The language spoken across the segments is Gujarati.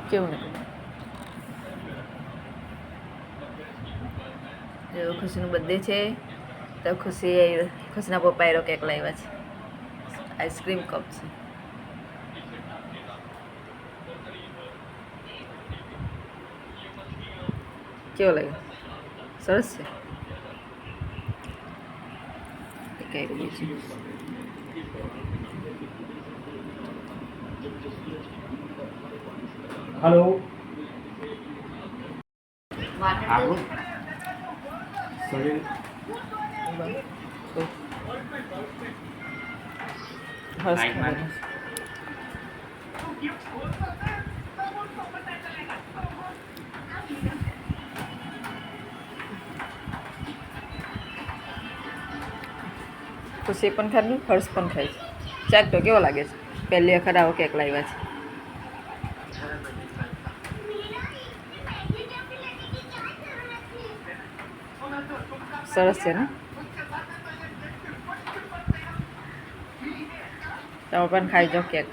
કેવું ને જો ખુશીનું બર્થડે છે તો ખુશીના પપ્પા એરો કેક લાવ્યા છે આઈસ્ક્રીમ કપ છે કેવો લાગ્યો સરસ છે કઈ રહ્યું છે हेलो આપણું શરીર ખુશી પણ ખાધું હર્ષ પણ ખાય છે ચાક તો કેવો લાગે છે પહેલી વખત આવો કેક લાવ્યા છે સરસ છે ને તમે પણ ખાઈ જાઓ કેક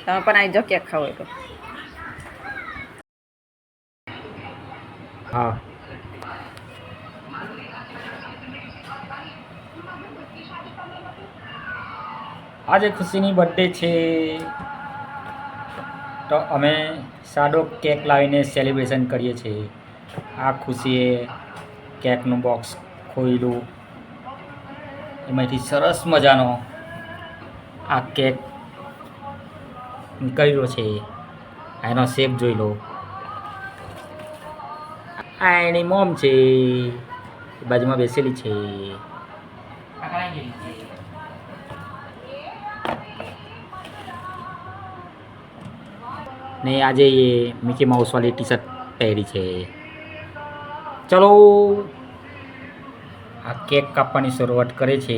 તમે પણ આવી જાઓ કેક ખાવો તો હા આજે ખુશીની બર્થડે છે તો અમે સાદો કેક લાવીને સેલિબ્રેશન કરીએ છીએ આ ખુશીએ કેકનું બોક્સ ખોલ્યું એમાંથી સરસ મજાનો આ કેક નીકળ્યો છે એનો શેપ જોઈ લો આ એની મોમ છે બાજુમાં બેસેલી છે ને આજે એ મિકી માઉસ વાળી ટી શર્ટ પહેરી છે ચલો આ કેક કાપવાની શરૂઆત કરે છે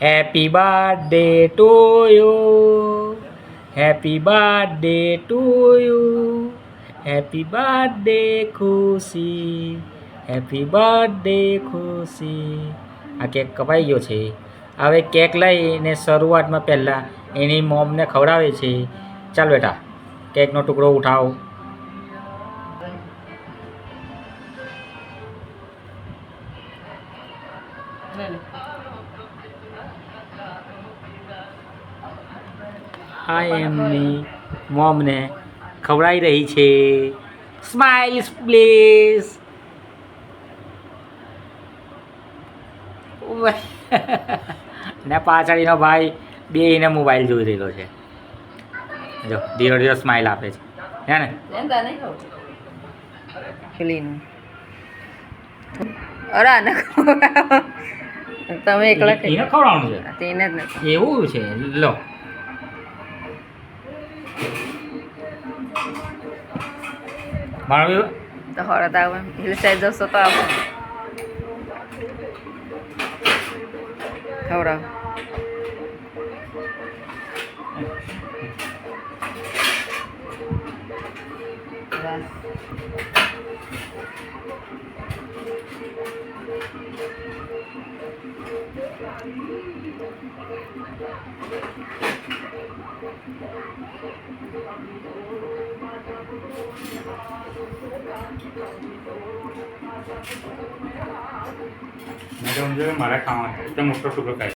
happy birthday to you happy birthday to you happy birthday ખુશી હેપી બર્થડે ખુશી આ કેક કપાઈ ગયો છે હવે કેક લઈને શરૂઆતમાં પહેલાં એની મોમને ખવડાવે છે ચાલ બેટા કેકનો ટુકડો ઉઠાવ હા એમની મોમને ખવડાવી રહી છે સ્માઇલ્સ પ્લીઝ ને પાછળનો ભાઈ બેયને મોબાઈલ જોઈ રહેલો છે જો ધીરો ધીરો સ્માઇલ આપે છે હે ને પેલીનું અરે ના તમે એકલા એને ખવડાવવાનું છે તેને જ નથી એવું છે લો મારું તો હળદ આવે એટલે સાઈડ જશો તો આવો ખવડાવ મારા ખાવાનું મોટો ટુકડો ખાય